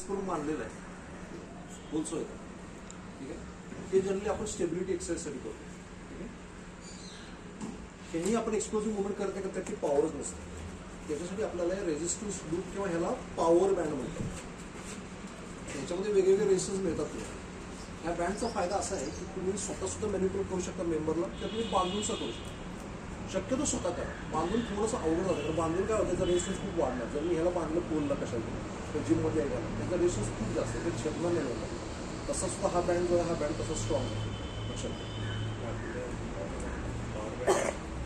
करून मांडलेलं आहे, बोलसो आहे. ठीक आहे, हे जनरली आपण स्टेबिलिटी एक्सरसाइजसाठी करतो. ठीक आहे, हेही आपण एक्सप्लोजिव्ह मुवमेंट करता करता ती पॉवरच नसते. त्याच्यासाठी आपल्याला रेझिस्टन्स लूप किंवा ह्याला पॉवर बँड म्हणतात. त्याच्यामध्ये वेगवेगळे रेझिस्टन्स मिळतात तुम्हाला. ह्या बँडचा फायदा असा आहे की तुम्ही स्वतःसुद्धा मॅनिप्युलेट करू शकता मेंबरला, किंवा तुम्ही बांधूनचा करू शकता. शक्यतो स्वतः करा. बांधून थोडंसं अवघड जातं, कारण बांधून काय होतं, त्याचा रेझिस्टन्स खूप वाढणार. जर मी ह्याला बांधलं पोलला कशाला तर जिममध्ये आहे त्याला, त्याचा रेझिस्टन्स खूप जास्त आहे, ते छेदणार नाही होणार. तसा सुद्धा हा बँड जो आहे, हा बँड तसा स्ट्रॉंग आहे. लक्षात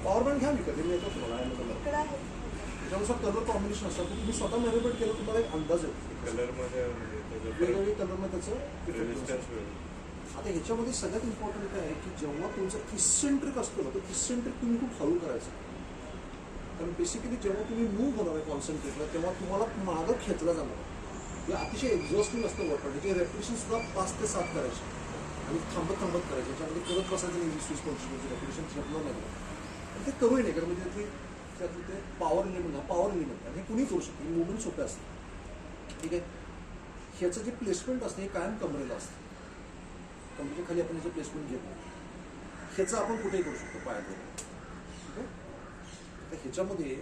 पॉवर बँड घ्या विकत, मी येतो तुम्हाला त्याच्यानुसार कलर कॉम्बिनेशन असतात. तुम्ही स्वतः मॅनिप्युलेट केलं तुम्हाला एक अंदाज येतो कलरमध्ये वेगवेगळे कलरमध्ये त्याचं. आता ह्याच्यामध्ये सगळ्यात इम्पॉर्टंट काय आहे की जेव्हा तुमचं इसेंट्रिक असतो ना, तर इसेंट्रिक तुम्ही खूप हळू करायचं. कारण बेसिकली जेव्हा तुम्ही मूव्ह होणार आहे कॉन्सन्ट्रेटला, तेव्हा तुम्हाला मागं खेचला जाणार. हे अतिशय एक्झॉस्टिव्ह असतं वर्कआउट. त्याचे रेपिटेशन सुद्धा 5 ते 7 करायचे आणि थांबत करायचे. याच्यामध्ये करत बसायचं नाही 20-25 रेपिटेशन झेपणार नाही. आणि ते करूही नाही, कारण म्हणजे त्यातलं ते पॉवर एलिमेंट आणि हे कुणी करू शकतो. मुवमेंट सोपे असतं. ठीक आहे, ह्याचं जे प्लेसमेंट असतं हे कायम कमरेला असतं. कमरेच्या खाली आपण ह्याचं प्लेसमेंट घेत नाही. ह्याचं आपण कुठेही करू शकतो पायात. ठीक आहे, तर ह्याच्यामध्ये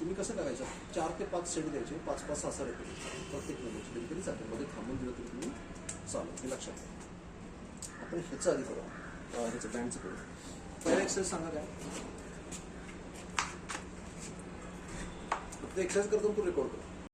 तुम्ही कसं करायचं, 4 ते 5 सेट द्यायचे, 5-5-6 रेपिटेशन प्रत्येक मेंबरची दिली तरी चालेल. मध्ये थांबून दिलं तरी तुम्ही चालेल. हे लक्षात घ्या. आपण ह्याचं आधी करू, ह्याचं बँडचं करू. पहिला एक्सरसाइज सांगा काय. फक्त एक्सरसाइज करतो तू रेकॉर्ड कर.